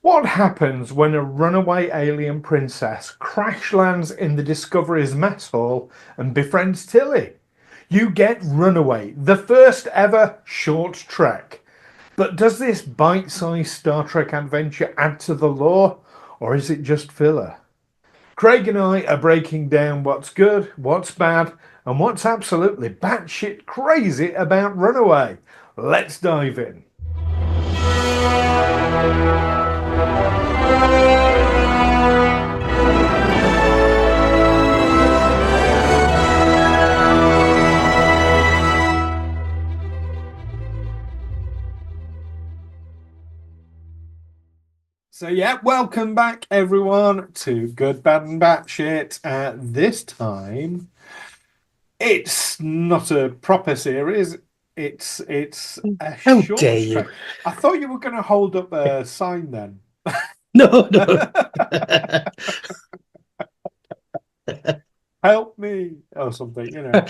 What happens when a runaway alien princess crash lands in the Discovery's mess hall and befriends Tilly? You get Runaway, the first ever short trek. But does this bite-sized Star Trek adventure add to the lore, or is it just filler? Craig and I are breaking down what's good, what's bad, and what's absolutely batshit crazy about Runaway. Let's dive in. So yeah, welcome back everyone to Good, Bad and Batshit. This time, it's not a proper series. It's a How short dare you? stretch. I thought you were going to hold up a sign then. No, no. Help me or something, you know.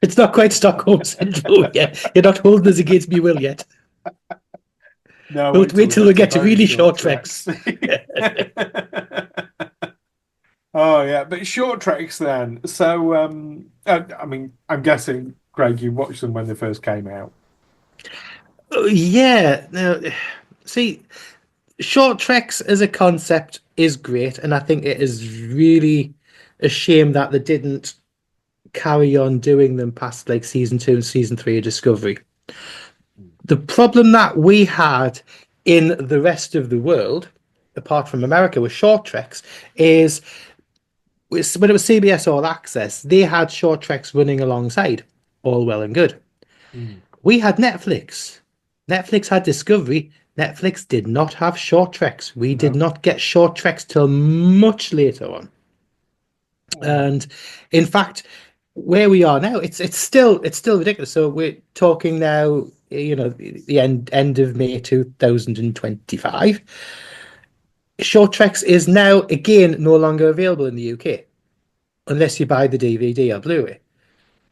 It's not quite Stockholm Syndrome yet. You're not holding us against me will yet. No, Wait till get we to get to very really short short treks. treks. Oh yeah, but short treks then. So I mean, I'm guessing, Greg, you watched them when they first came out. Oh, yeah. Now, see, short treks as a concept is great, and I think it is really a shame that they didn't carry on doing them past like season 2 and season 3 of Discovery. The problem that we had in the rest of the world, apart from America, with short treks, is when it was CBS All Access, they had short treks running alongside, all well and good. Mm. We had Netflix. Netflix had Discovery. Netflix did not have short treks. We did No. not get short treks till much later on. Mm. And in fact, where we are now, it's still ridiculous. So we're talking now, the end of May 2025. Short treks is now again no longer available in the UK unless you buy the DVD or Blu-ray.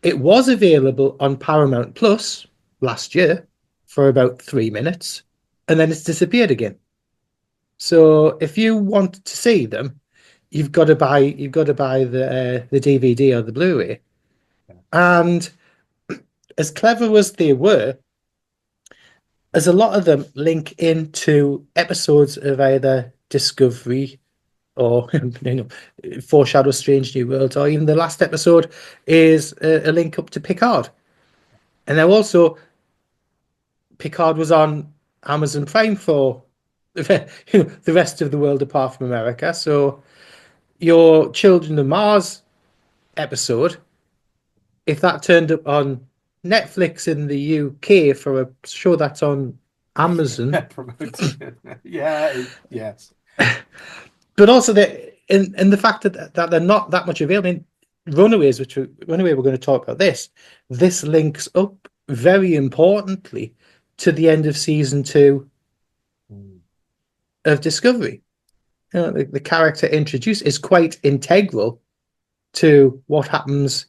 It was available on Paramount Plus last year for about 3 minutes, and then it's disappeared again. So if you want to see them, you've got to buy the DVD or the Blu-ray. And as clever as they were, as a lot of them link into episodes of either Discovery or Foreshadow Strange New Worlds, or even the last episode is a link up to Picard. And now also Picard was on Amazon Prime for the rest of the world apart from America. So your Children of Mars episode, if that turned up on Netflix in the UK for a show that's on Amazon, Promoting. Yeah, yes. but also in the fact that they're not that much available. I mean, Runaway, we're going to talk about this. This links up very importantly to the end of season 2 Mm. of Discovery. The character introduced is quite integral to what happens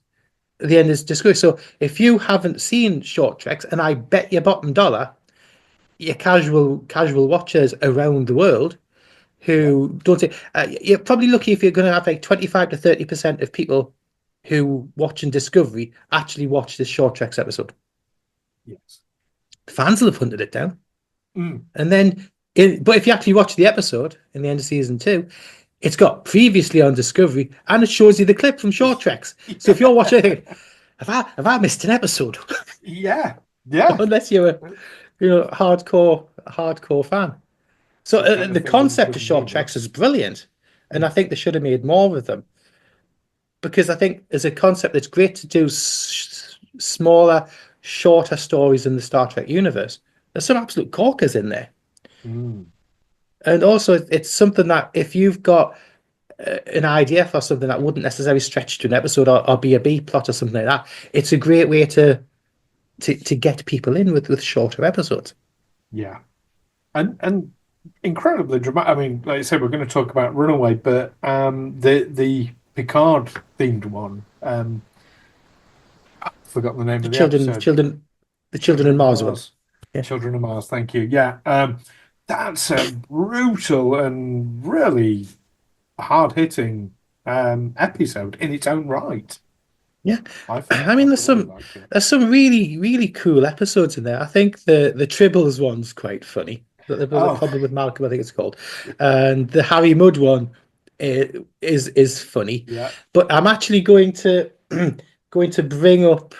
at the end of Discovery. So if you haven't seen short treks, and I bet your bottom dollar, your casual watchers around the world Yeah. who don't say, you're probably lucky if you're going to have like 25 to 30% of people who watch in Discovery actually watch this short treks episode. Yes. The fans will have hunted it down. Mm. And then, but if you actually watch the episode in the end of season 2, it's got previously on Discovery, and it shows you the clip from Short Treks. So if you're watching, thinking, have I missed an episode? Yeah. Yeah. Unless you're a hardcore fan. So The kind of the thing concept of with me, Short Treks is brilliant, and I think they should have made more of them, because I think as a concept, it's great to do smaller, shorter stories in the Star Trek universe. There's some absolute corkers in there. Mm. And also, it's something that if you've got an idea for something that wouldn't necessarily stretch to an episode, or be a B plot or something like that, it's a great way to get people in with shorter episodes. Yeah. And incredibly dramatic. I mean, like I said, we're going to talk about Runaway, but the Picard themed one, I forgot the name The of the children, episode. children, the children Children in of Mars one. Mars. Yeah. Children of Mars, thank you. Yeah. That's a brutal and really hard-hitting episode in its own right. Yeah, I thought I I mean, really liked it. there's some really really cool episodes in there. I think the Tribbles one's quite funny. There was a Oh, problem with Malcolm, I think it's called, and the Harry Mudd one is funny. yeah. But I'm actually going to going to bring up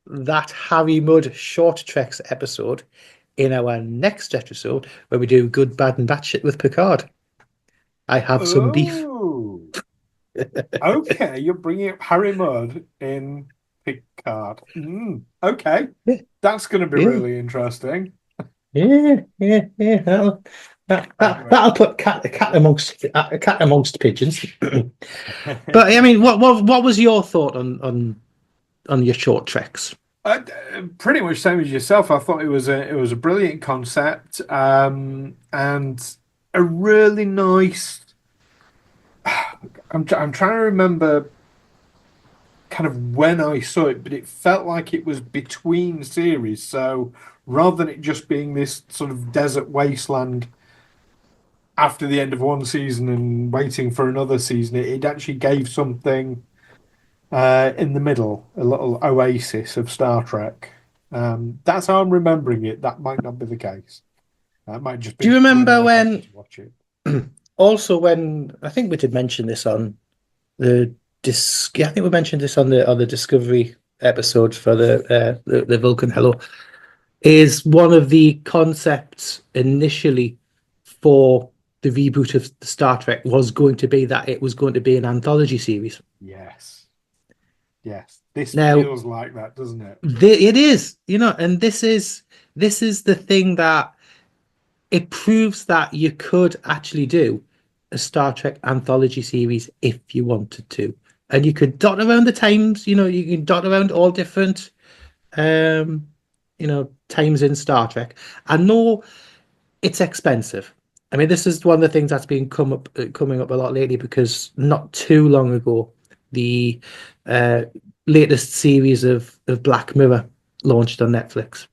that Harry Mudd Short Treks episode in our next episode where we do Good, Bad, and Batshit with Picard. I have some beef. Oh, okay. You're bringing up Harry Mudd in Picard. Okay, Yeah, that's going to be yeah. really interesting. Yeah. Anyway, That'll put cat amongst pigeons. But I mean, what was your thought on your short treks? pretty much same as yourself. I thought it was a brilliant concept, and a really nice. I'm trying to remember kind of when I saw it, but it felt like it was between series. So rather than it just being this sort of desert wasteland after the end of one season and waiting for another season, it actually gave something in the middle, a little oasis of Star Trek. That's how I'm remembering it. That might not be the case. That might have just Do you been really remember nice after when? to watch it. Also, when I think we did mention this on the disc. Yeah, I think we mentioned this on the Discovery episode for the Vulcan Hello. Is one of the concepts initially for the reboot of Star Trek was going to be that it was going to be an anthology series. Yes, yes. This Now, feels like that, doesn't it? it is, and this is the thing that it proves that you could actually do a Star Trek anthology series if you wanted to. And you could dot around the times, you can dot around all different um, times in Star Trek. I know it's expensive. I mean, this is one of the things that's been coming up a lot lately because not too long ago, the uh, latest series of Black Mirror launched on Netflix.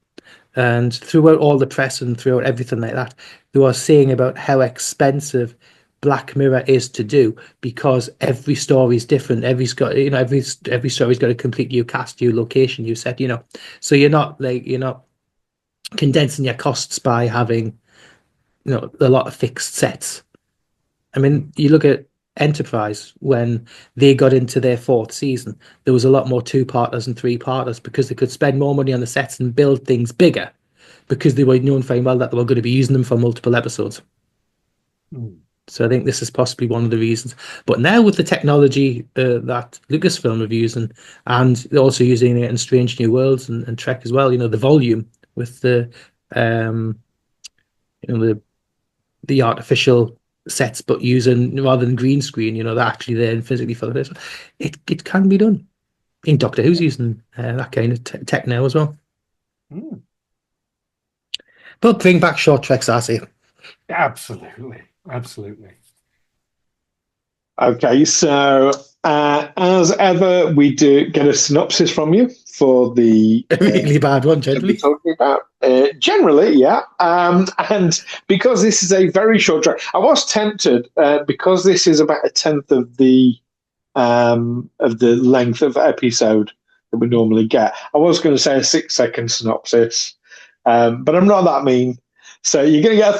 And throughout all the press and throughout everything like that, they were saying about how expensive Black Mirror is to do because every story is different. Every story's got a complete new cast, new location, new set. So you're not condensing your costs by having a lot of fixed sets. I mean, you look at Enterprise when they got into their fourth season, there was a lot more two-parters and three-parters because they could spend more money on the sets and build things bigger because they were known very well that they were going to be using them for multiple episodes. Mm. So I think this is possibly one of the reasons. But now with the technology that Lucasfilm are using, and they're also using it in Strange New Worlds and Trek as well, the volume with um, the artificial sets, but using rather than green screen, they're actually there and physically for this. It can be done. In Doctor Who's using that kind of tech now as well. Mm. But bring back short treks, I say. Absolutely, absolutely. Okay, so as ever, we do get a synopsis from you for the A really bad one, we're generally. talking about. Generally, yeah. And because this is a very short track, I was tempted because this is about a tenth of the length of episode that we normally get. I was going to say a 6-second synopsis, but I'm not that mean. So you're going to get a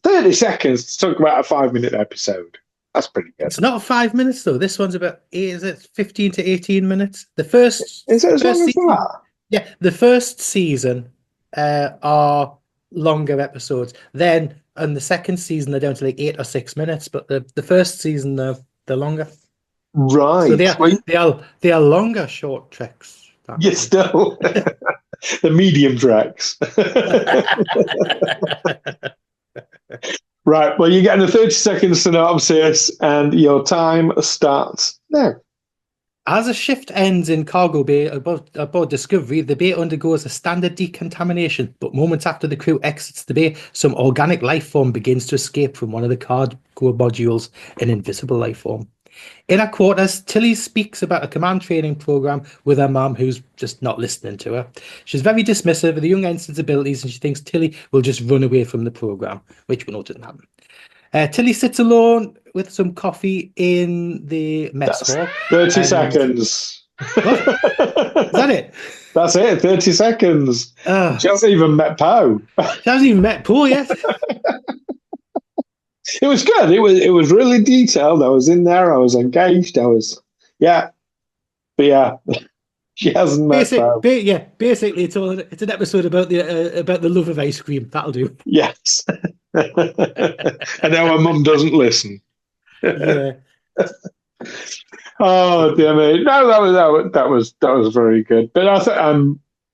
30 seconds to talk about a 5-minute episode. That's pretty good. It's not 5 minutes though. This one's about is it 15 to 18 minutes? The first Is it as long as season, that? yeah, the first season are longer episodes. Then in the second season they're down to like 8 or 6 minutes, but the first season they're longer. Right. So they are longer short treks. You're still the medium tracks. Right. Well, you're getting a 30-second synopsis, and your time starts now. As a shift ends in cargo bay aboard Discovery, the bay undergoes a standard decontamination, but moments after the crew exits the bay, some organic life form begins to escape from one of the cargo modules, an invisible life form. In her quarters, Tilly speaks about a command training program with her mum, who's just not listening to her. She's very dismissive of the young ensign's abilities, and she thinks Tilly will just run away from the program, which we know doesn't happen. Tilly sits alone with some coffee in the mess That's hall. 30 seconds. What? Is that it? That's it, 30 seconds. Uh, She hasn't even met Poe. she hasn't even met Paul yet. It was good. It was really detailed. I was in there. I was engaged. Yeah. But yeah, she hasn't met Poe. Basically, it's an episode about the love of ice cream. That'll do. Yes. And now her mum doesn't listen. Yeah. Oh damn it! No, that was very good. But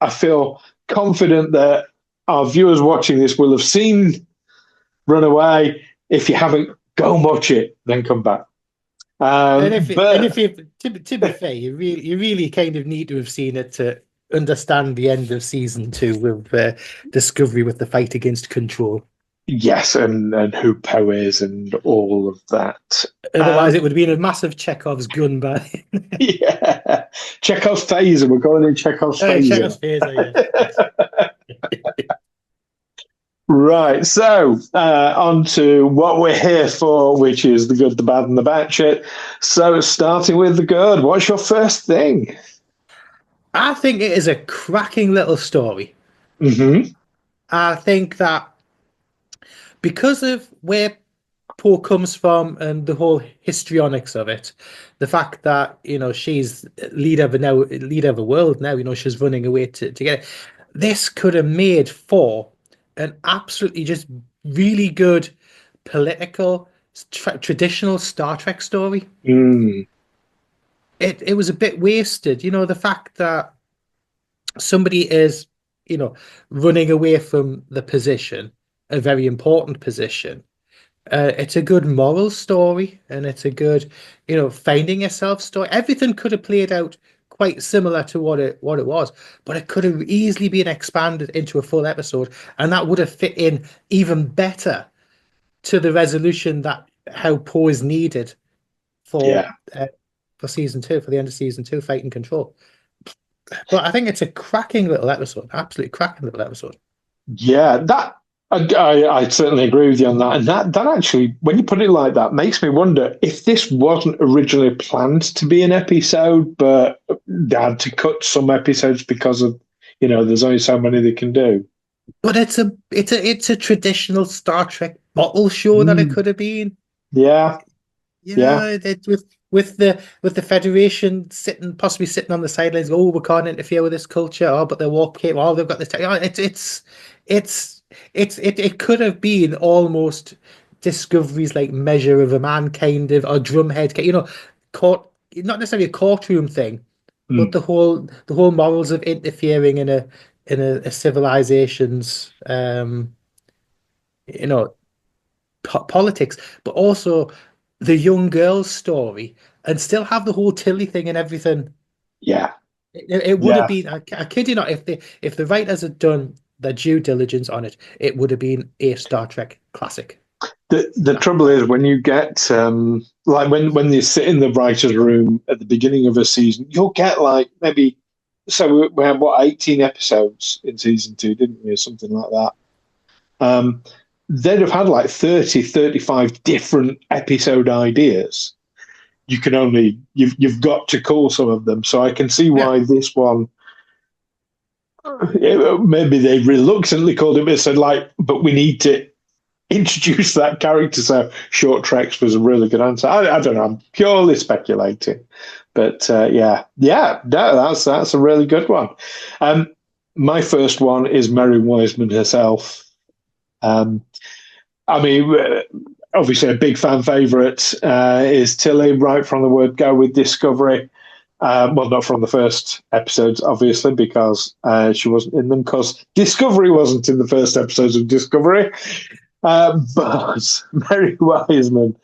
I feel confident that our viewers watching this will have seen Runaway. If you haven't, go and watch it, then come back. To be fair, you really kind of need to have seen it to understand the end of season 2 with Discovery, with the fight against Control. Yes, and who Poe is and all of that. Otherwise, it would have been a massive Chekhov's gun by. Yeah, Chekhov's phaser. We're calling it Chekhov's phaser. Chekhov's phaser, yeah. Right, so on to what we're here for, which is the good, the bad, and the batshit. So starting with the good, what's your first thing? I think it is a cracking little story. Mm-hmm. I think that because of where Poe comes from and the whole histrionics of it, the fact that, she's leader of the world now, she's running away to get it. This could have made for an absolutely just really good political, traditional Star Trek story. Mm. It was a bit wasted, the fact that somebody is, running away from the position, a very important position. It's a good moral story, and it's a good, finding yourself story. Everything could have played out quite similar to what it was, but it could have easily been expanded into a full episode, and that would have fit in even better to the resolution that how Poe is needed for season 2, for the end of season 2, Fight and Control. But I think it's a cracking little episode, absolutely cracking little episode. Yeah, that I certainly agree with you on that. And that actually, when you put it like that, makes me wonder if this wasn't originally planned to be an episode, but they had to cut some episodes because of, there's only so many they can do. But it's a traditional Star Trek bottle show that it could have been. Yeah. With the Federation possibly sitting on the sidelines. Oh, we can't interfere with this culture. Oh, but they're walking. Oh, they've got this. It could have been almost Discovery's like Measure of a Man kind of, or Drumhead, not necessarily a courtroom thing, but the whole morals of interfering in a civilization's politics, but also the young girl's story, and still have the whole Tilly thing and everything. Yeah, it would have been. I kid you not, if the writers had done their due diligence on it, it would have been a Star Trek classic. The trouble is when you get like when you sit in the writers' room at the beginning of a season, you'll get like maybe. So we had 18 episodes in season 2, didn't we, or something like that. They'd have had like 30, 35 different episode ideas. You've got to call some of them. So I can see why this one, maybe they reluctantly called it, but said but we need to introduce that character. So Short Treks was a really good answer. I don't know. I'm purely speculating, but that's a really good one. My first one is Mary Wiseman herself. Obviously a big fan favourite is Tilly right from the word go with Discovery. Well, not from the first episodes, obviously, because she wasn't in them, because Discovery wasn't in the first episodes of Discovery. But Mary Wiseman,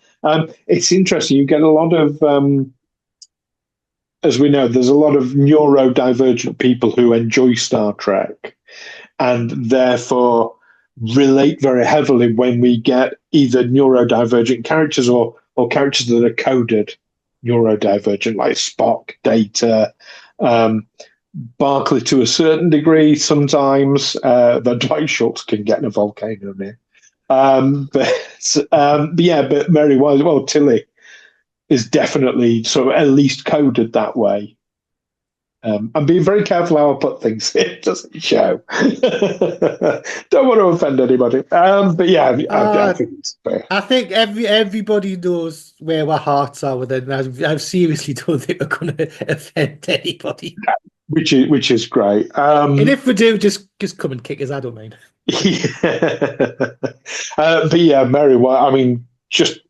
it's interesting. You get a lot of, as we know, there's a lot of neurodivergent people who enjoy Star Trek, and therefore relate very heavily when we get either neurodivergent characters or characters that are coded neurodivergent, like Spock, Data, Barclay to a certain degree sometimes, that Dwight Schultz can get in a volcano near. But Mary Wise, well, Tilly is definitely sort of at least coded that way. I'm being very careful how I put things. It doesn't show. Don't want to offend anybody. But yeah, I think it's fair. I think everybody knows where our hearts are with it, and I seriously don't think we're going to offend anybody. Which is great. And if we do, just come and kick us. I don't mind. Yeah. But yeah, Mary White, I mean, just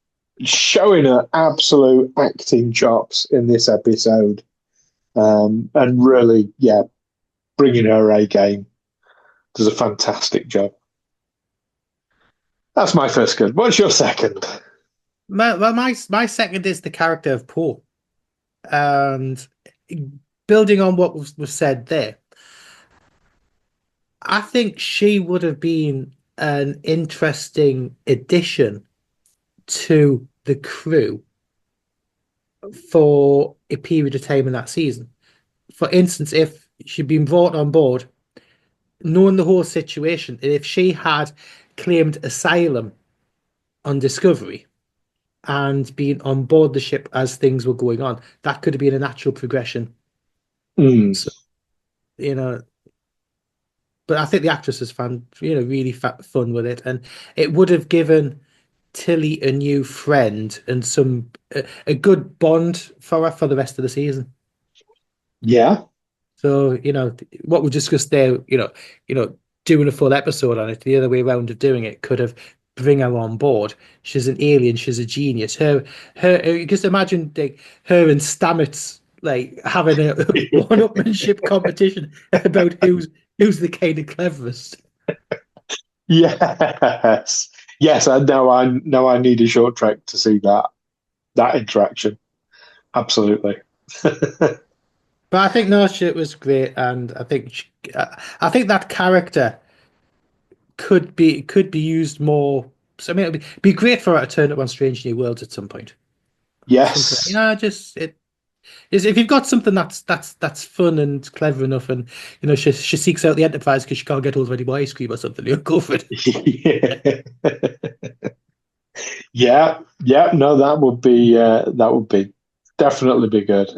showing her absolute acting chops in this episode. And really, yeah, bringing her A game. Does a fantastic job. That's my first good. What's your second? My second is the character of Poe. And building on what was said there, I think she would have been an interesting addition to the crew for a period of time in that season. For instance, if she'd been brought on board, knowing the whole situation, and if she had claimed asylum on Discovery and been on board the ship as things were going on, that could have been a natural progression. So, but I think the actress has found, really fun with it, and it would have given Tilly a new friend and a good bond for her for the rest of the season. Yeah. So, what we discussed there, doing a full episode on it, the other way around of doing it could have bring her on board. She's an alien, she's a genius. Her just imagine her and Stamets having a one-upmanship competition about who's the kind of cleverest. Yes. Now I need a short trek to see that interaction. Absolutely. But I think no, shit was great, and I think that character could be used more. So, I mean, it'd be great for her to turn up on Strange New Worlds at some point. Yes. If you've got something that's fun and clever enough, and she seeks out the Enterprise because she can't get hold of any more ice cream or something, go for it. Yeah. No, that would be definitely be good.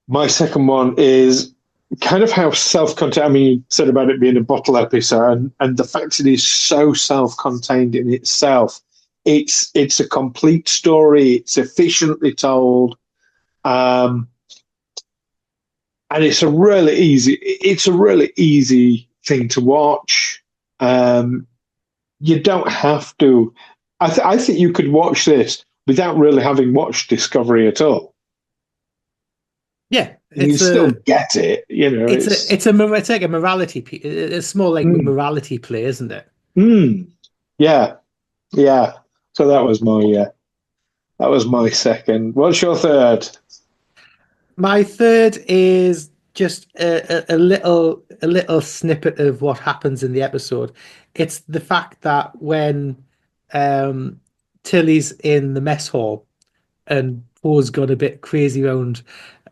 My second one is kind of how self-contained. I mean, you said about it being a bottle episode, and the fact it is so self-contained in itself. It's a complete story. It's efficiently told, and it's a really easy thing to watch. You don't have to. I think you could watch this without really having watched Discovery at all. Yeah, you still get it. It's like a morality. It's more like a morality play, isn't it? Yeah. So that was my second. What's your third? My third is just a little snippet of what happens in the episode. It's the fact that when Tilly's in the mess hall and Poe's gone a bit crazy around,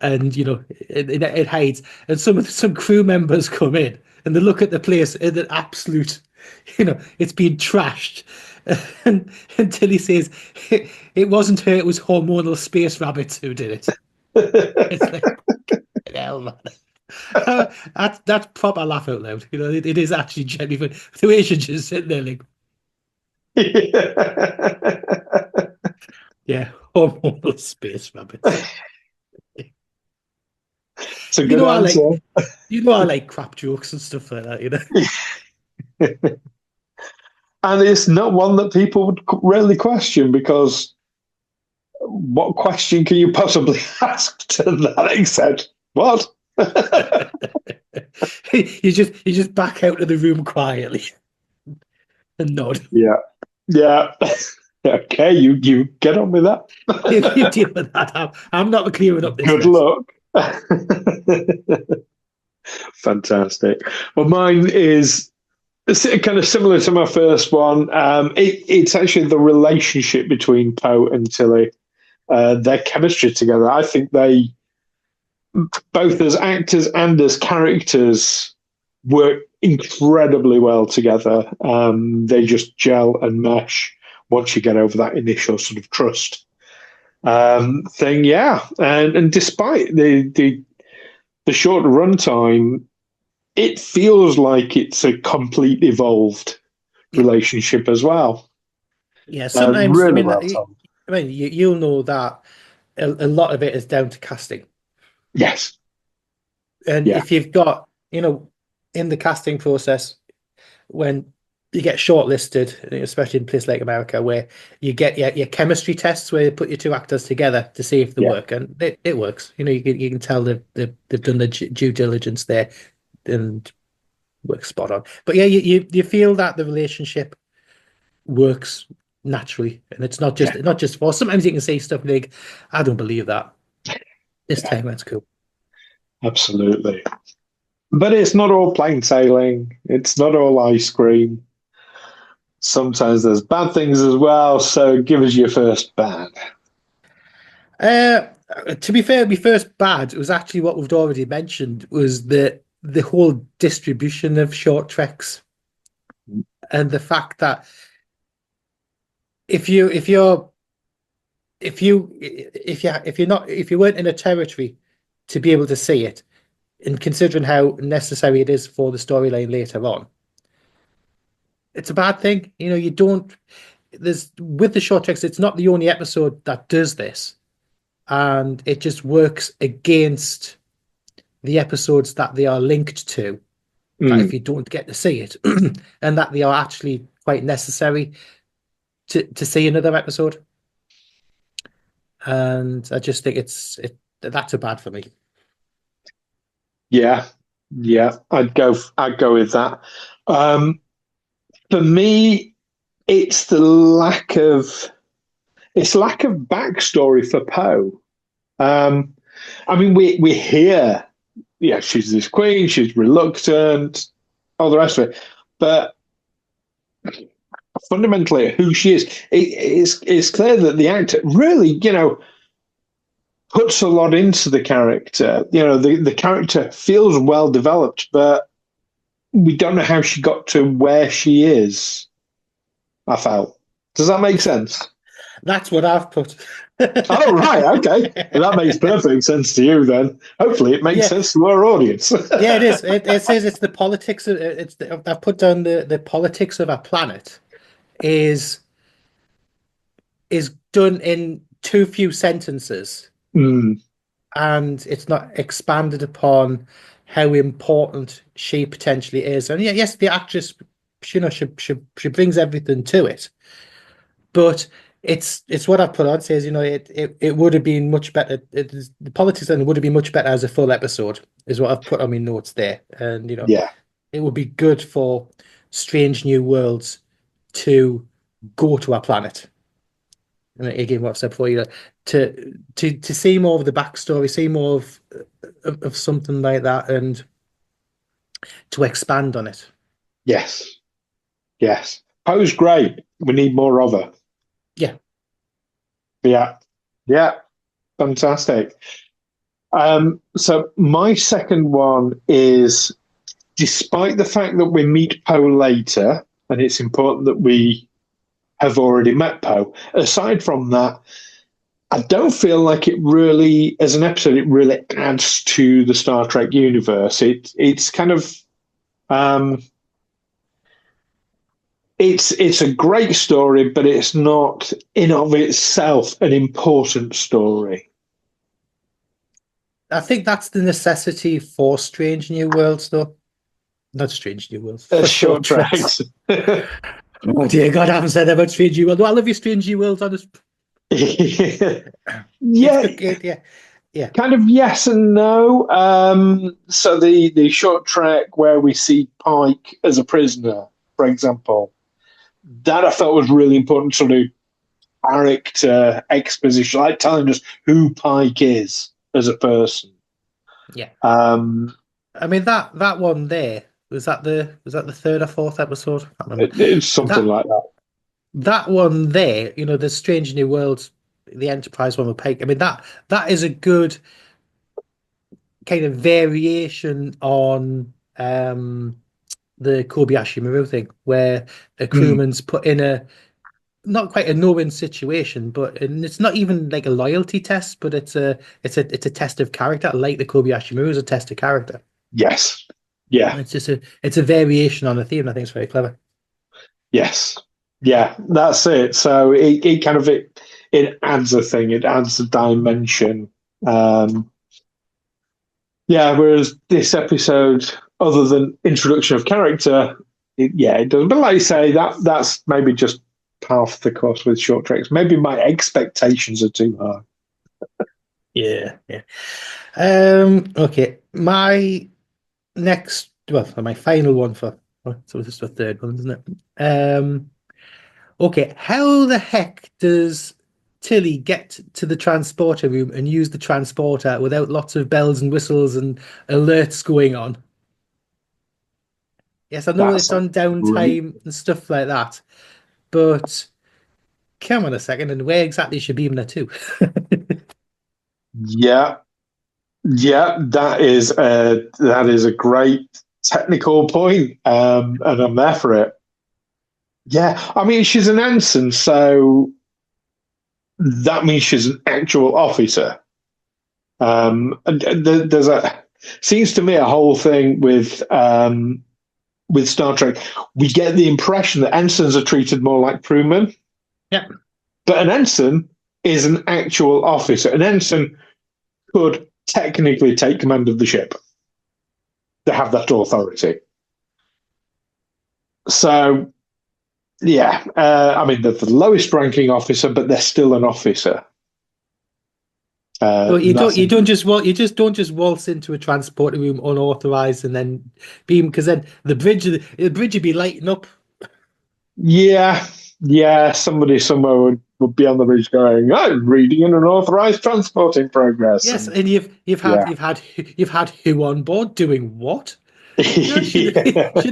and it hides, and some crew members come in and they look at the place in an absolute, it's been trashed. And Tilly says, it wasn't her, it was hormonal space rabbits who did it. It's like, hell, man. That's proper laugh out loud. It is actually genuine. The way she's just sitting there like, yeah, hormonal space rabbits. It's a good answer. I like crap jokes and stuff like that, And it's not one that people would really question, because what question can you possibly ask to that extent? What? you just back out of the room quietly and nod. Yeah. Okay, you get on with that. You deal with that. I'm not clearing up this. Good luck. Fantastic. Well, mine is kind of similar to my first one. It's actually the relationship between Poe and Tilly. their chemistry together. I think they, both as actors and as characters, work incredibly well together. They just gel and mesh once you get over that initial sort of trust thing. Yeah, and despite the short runtime, it feels like it's a complete evolved relationship as well. Yeah, sometimes really well told. you'll know that a lot of it is down to casting. Yes. And Yeah. if you've got, in the casting process, when you get shortlisted, especially in a place like America, where you get your chemistry tests where you put your two actors together to see if they work, and it works. You can tell they've done the due diligence there and works spot on. But yeah, you feel that the relationship works naturally, and it's not just for. Sometimes you can say stuff like, "I don't believe that." This time, that's cool. Absolutely. But it's not all plain sailing. It's not all ice cream. Sometimes there's bad things as well. So give us your first bad. To be fair, my first bad was actually what we've already mentioned, was the whole distribution of short treks, and the fact that if you weren't in a territory to be able to see it, and considering how necessary it is for the storyline later on, it's a bad thing. You don't. With the short treks, it's not the only episode that does this, and it just works against the episodes that they are linked to. That if you don't get to see it, and that they are actually quite necessary to see another episode. And I just think that's a bad for me. Yeah, I'd go with that. For me, it's lack of backstory for Poe. I mean, we hear, she's this queen, she's reluctant, all the rest of it, but fundamentally, who she is, it's clear that the actor really, puts a lot into the character. The character feels well developed, but we don't know how she got to where she is. I felt. Does that make sense? That's what I've put. Oh, right. Okay. Well, that makes perfect sense to you then. Hopefully it makes sense to our audience. Yeah, it is. It says it's the politics of I've put down the politics of our planet is done in too few sentences. And it's not expanded upon how important she potentially is. And yes, the actress, she brings everything to it, but it's what I put on. It says, it would have been much better. The politics then would have been much better as a full episode, is what I've put on my notes there. And it would be good for Strange New Worlds to go to our planet. And again, what I've said before, to see more of the backstory, see more of something like that, and to expand on it. Yes. Poe's great. We need more of her. Yeah. Fantastic. So my second one is, despite the fact that we meet Poe later, and it's important that we have already met Poe, aside from that, I don't feel like it really, as an episode, it really adds to the Star Trek universe. It's kind of, it's a great story, but it's not in of itself an important story. I think that's the necessity for Strange New Worlds, though. Not Strange New Worlds. For short tracks. Oh dear God, I haven't said that about Strange New Worlds. Well, I love you, Strange New Worlds. Yeah. Kind of yes and no. So the short track where we see Pike as a prisoner, for example, that I felt was really important, sort of character exposition, like telling us who Pike is as a person. Yeah. I mean that one there, was that the third or fourth episode? I can't remember. It's something like that. That one there, the Strange New Worlds the Enterprise one with Pike. I mean, that is a good kind of variation on the Kobayashi Maru thing, where a crewman's put in a not quite a no-win situation, but and it's not even like a loyalty test, but it's a test of character, like the Kobayashi Maru is a test of character. Yes. Yeah. It's a variation on a theme. I think it's very clever. Yes. Yeah, that's it. So it kind of it adds a thing. It adds a dimension. Yeah, whereas this episode, other than introduction of character, it doesn't. But like you say, that's maybe just half the course with short treks. Maybe my expectations are too high. Yeah. Okay. My final one so this is the third one, isn't it? Okay. How the heck does Tilly get to the transporter room and use the transporter without lots of bells and whistles and alerts going on? Yes, I know it's on downtime and stuff like that, but come on a second, and where exactly is she beaming her to? Yeah, that is a great technical point, and I'm there for it. Yeah, I mean she's an ensign, so that means she's an actual officer. There's seems to me a whole thing with Star Trek. We get the impression that ensigns are treated more like crewmen. Yeah, but an ensign is an actual officer. An ensign could technically take command of the ship. They have that authority. So, yeah, I mean, they're the lowest ranking officer, but they're still an officer. Well, you don't just waltz into a transporter room unauthorized and then beam, because then the bridge would be lighting up. Yeah, somebody somewhere would be on the bridge going, "I'm reading an unauthorized transporting progress." Yes, and you've had who on board doing what? Should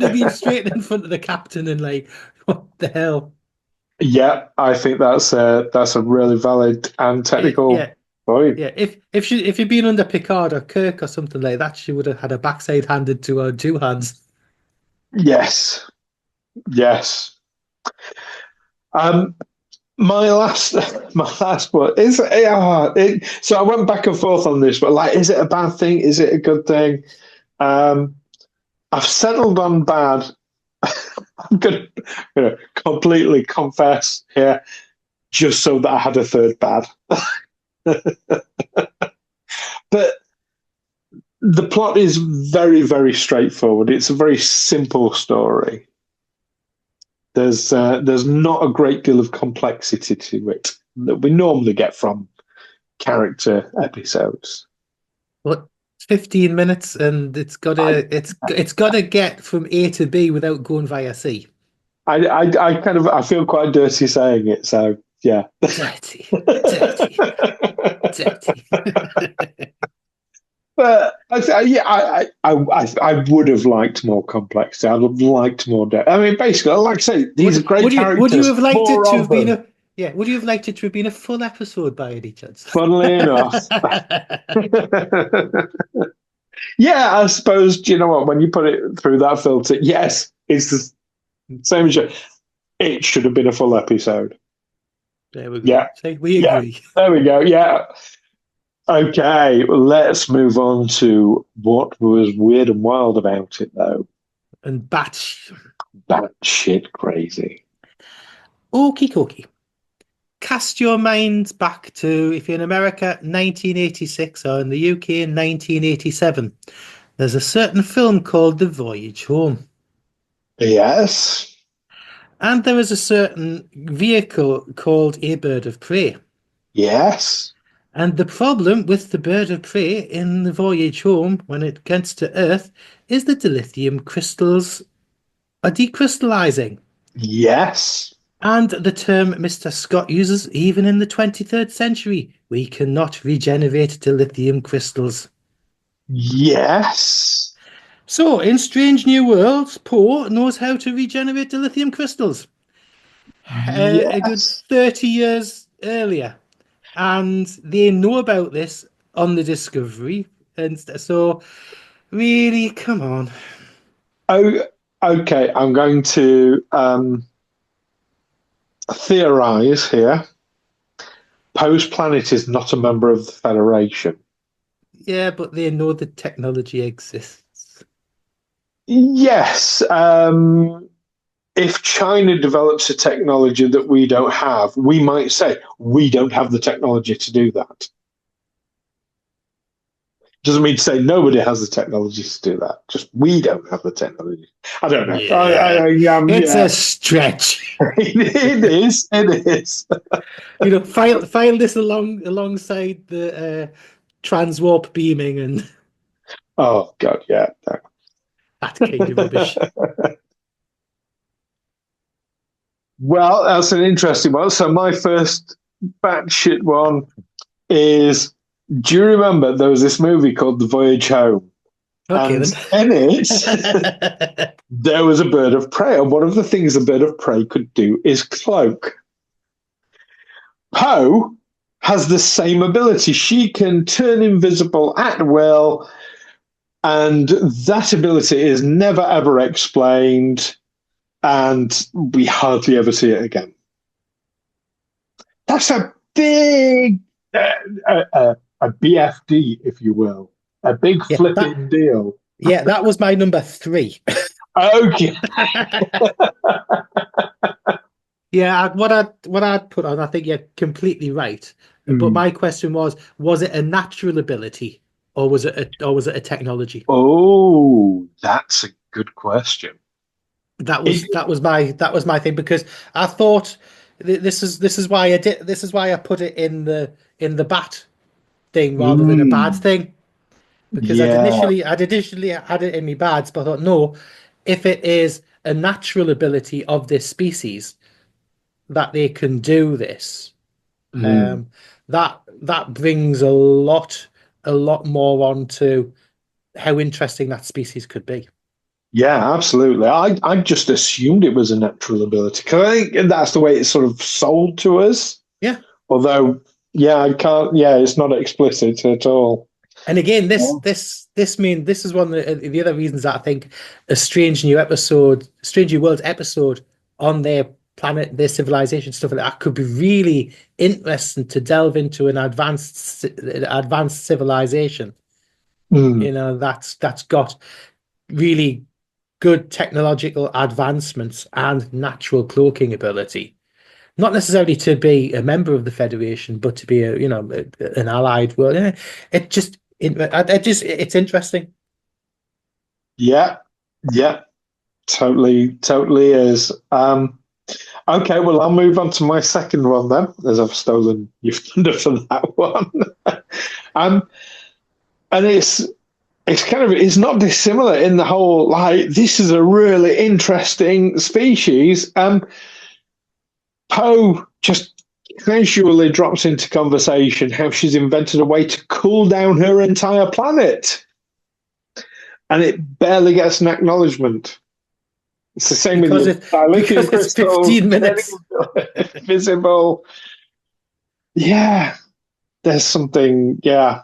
have been straight in front of the captain and like, what the hell? Yeah, I think that's a really valid and technical point. Yeah, if you'd been under Picard or Kirk or something like that, she would have had a backside handed to her two hands. Yes. My last one is so I went back and forth on this, but like, is it a bad thing? Is it a good thing? I've settled on bad. I'm gonna completely confess here, just so that I had a third bad. But the plot is very, very straightforward. It's a very simple story. There's not a great deal of complexity to it that we normally get from character episodes. What, 15 minutes, and it's got to get from A to B without going via C. I feel quite dirty saying it, so yeah. Dirty. But I would have liked more complexity. I would have liked more depth. I mean, basically, like I say, these are great characters. Would you have liked it to have been would you have liked it to have been a full episode by any chance? Funnily enough. Yeah, I suppose, do you know what? When you put it through that filter, yes, it's the same as you. It should have been a full episode. There we go. Yeah. See, we agree. There we go. Yeah. Okay, let's move on to what was weird and wild about it, though. And Batshit crazy. Okie dokie. Cast your minds back to, if you're in America, 1986, or in the UK, 1987. There's a certain film called The Voyage Home. Yes. And there is a certain vehicle called a bird of prey. Yes. And the problem with the bird of prey in The Voyage Home, when it gets to Earth, is that the lithium crystals are decrystallizing. Yes. And the term Mr. Scott uses, even in the 23rd century, we cannot regenerate the lithium crystals. Yes. So, in Strange New Worlds, Poe knows how to regenerate the lithium crystals. Yes. A good 30 years earlier. and they know about this on the Discovery, and so really, come on. Oh, okay. I'm going to theorize here. Poe's planet is not a member of the Federation. Yeah, but they know the technology exists. Yes. If China develops a technology that we don't have, we might say we don't have the technology to do that. Doesn't mean to say nobody has the technology to do that. Just we don't have the technology. I don't know. Yeah, it's yeah. a stretch. It is. It is. File this alongside the transwarp beaming, and Oh God, yeah. that kind of rubbish. Well, that's an interesting one. So my first batshit one is, do you remember there was this movie called The Voyage Home? Okay, And then. in it, there was a bird of prey. And one of the things a bird of prey could do is cloak. Poe has the same ability. She can turn invisible at will, and that ability is never ever explained, and we hardly ever see it again. That's a big a BFD, if you will, a big Yeah, flipping deal. Yeah, that was my number 3. Okay. Yeah, what I'd put on, I think you're completely right. But my question was it a natural ability, or was it a technology? Oh, that's a good question. That was my thing, because I thought this is why I put it in the bat thing rather than a bad Mm, thing, because yeah. I'd initially had it in my bads, but I thought, no, if it is a natural ability of this species that they can do this, Mm. that brings a lot more onto how interesting that species could be. Yeah, absolutely. I just assumed it was a natural ability because I think that's the way it's sort of sold to us. Yeah. Although, yeah, I can't. Yeah, it's not explicit at all. And again, Yeah. this is one of the other reasons that I think a Strange New Worlds episode on their planet, their civilization, stuff like that could be really interesting to delve into an advanced civilization. Mm. That's got really good technological advancements and natural cloaking ability. Not necessarily to be a member of the Federation, but to be an allied world. Yeah, it's interesting. Yeah, yeah, totally is. Okay, well, I'll move on to my second one then, as I've stolen your thunder for that one. um, and it's not dissimilar in the whole, like, this is a really interesting species. Poe just casually drops into conversation how she's invented a way to cool down her entire planet, and it barely gets an acknowledgement. It's the same with your lithium Because it's crystals, 15 minutes. visible. Yeah, there's something. Yeah,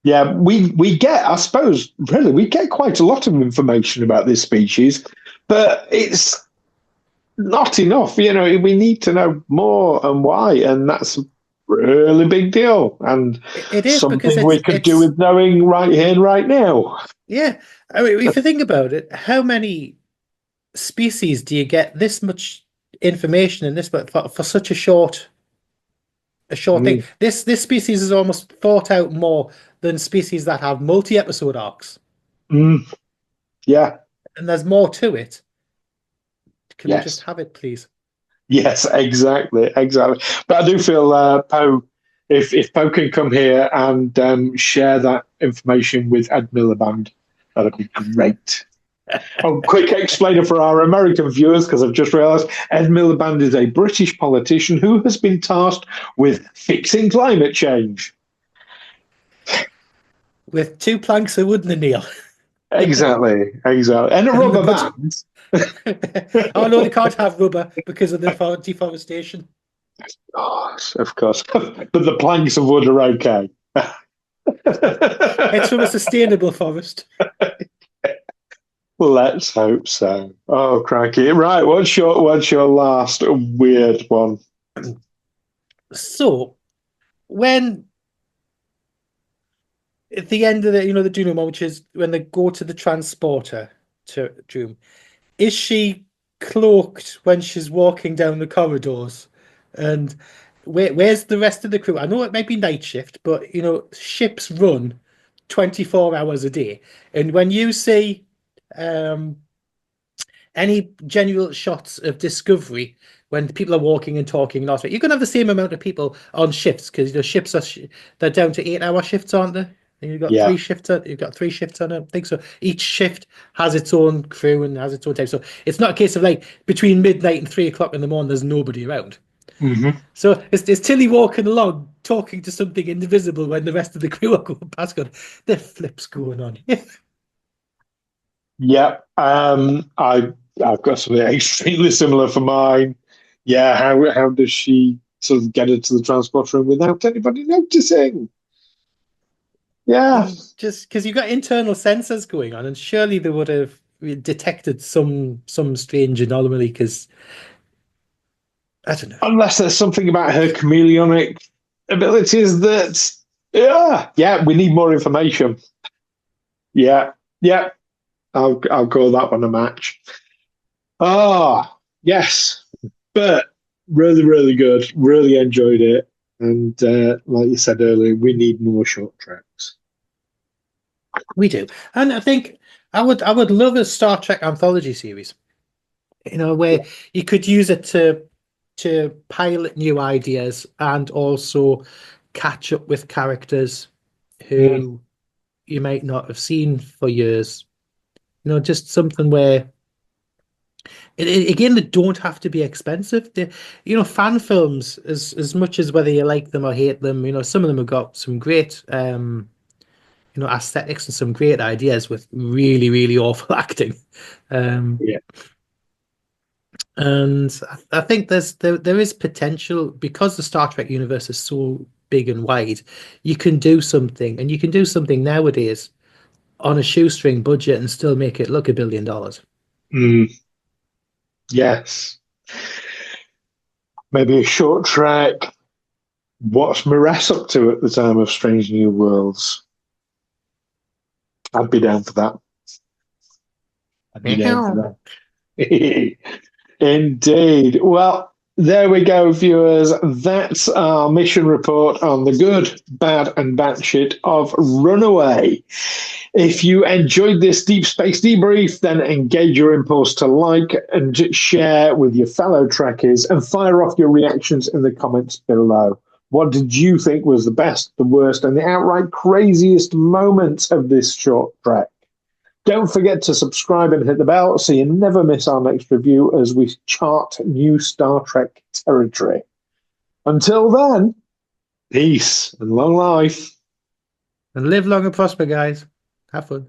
yeah. We get, I suppose, really, we get quite a lot of information about this species, but it's not enough. We need to know more and why, and that's a really big deal, and It is, because something we could do with knowing right here and right now. yeah. I mean, if you think about it, how many species do you get this much information in this, but for such a short thing? This species is almost thought out more than species that have multi-episode arcs. Yeah. And there's more to it. Can we just Yes. have it, please? Yes, exactly. But I do feel Poe, if Poe can come here and share that information with Ed Miliband, that'd be great. Oh, quick explainer for our American viewers, because I've just realised Ed Miliband is a British politician who has been tasked with fixing climate change. With 2 planks of wood and a nail. Exactly. And a rubber band. Oh no, they can't have rubber because of the deforestation. Oh, of course. But the planks of wood are okay. It's from a sustainable forest. Let's hope so. Oh, crikey! Right, what's your last weird one? So, when at the end of the denouement, which is when they go to the transporter to Doom, is she cloaked when she's walking down the corridors? And where's the rest of the crew? I know it might be night shift, but ships run 24 hours a day. And when you see any genuine shots of Discovery when people are walking and talking and all that, you're going to have the same amount of people on shifts because ships they're down to 8-hour shifts, aren't they? And you've got Yeah. 3 shifts. You've got 3 shifts on it. I think so. Each shift has its own crew and has its own time. So it's not a case of like between midnight and 3 o'clock in the morning, there's nobody around. Mm-hmm. So it's Tilly walking along, talking to something invisible when the rest of the crew are going past. Going, the flips going on. Yeah. I've got something extremely similar for mine. Yeah. How does she sort of get into the transporter room without anybody noticing? Yeah. Just because you've got internal sensors going on, and surely they would have detected some strange anomaly. Because I don't know. Unless there's something about her chameleonic abilities that, yeah, we need more information. Yeah. Yeah. I'll call that one a match. Ah, yes, but really, really good. Really enjoyed it, and like you said earlier, we need more short tracks. We do, and I think I would love a Star Trek anthology series. Where you could use it to pilot new ideas and also catch up with characters who you might not have seen for years. Just something where again, they don't have to be expensive. Fan films, as much as whether you like them or hate them, some of them have got some great aesthetics and some great ideas with really, really awful acting. Yeah. And I think there is potential because the Star Trek universe is so big and wide. You can do something, and you can do something nowadays on a shoestring budget and still make it look $1 billion. Mm, yes. Maybe a short track. What's Maress up to at the time of Strange New Worlds? I'd be down for that. I'd be down for that. Indeed. Well, there we go, viewers. That's our mission report on the good, bad, and batshit of Runaway. If you enjoyed this Deep Space debrief, then engage your impulse to like and share with your fellow Trekkies and fire off your reactions in the comments below. What did you think was the best, the worst, and the outright craziest moments of this short trek? Don't forget to subscribe and hit the bell so you never miss our next review as we chart new Star Trek territory. Until then, peace and long life. And live long and prosper, guys. Have fun.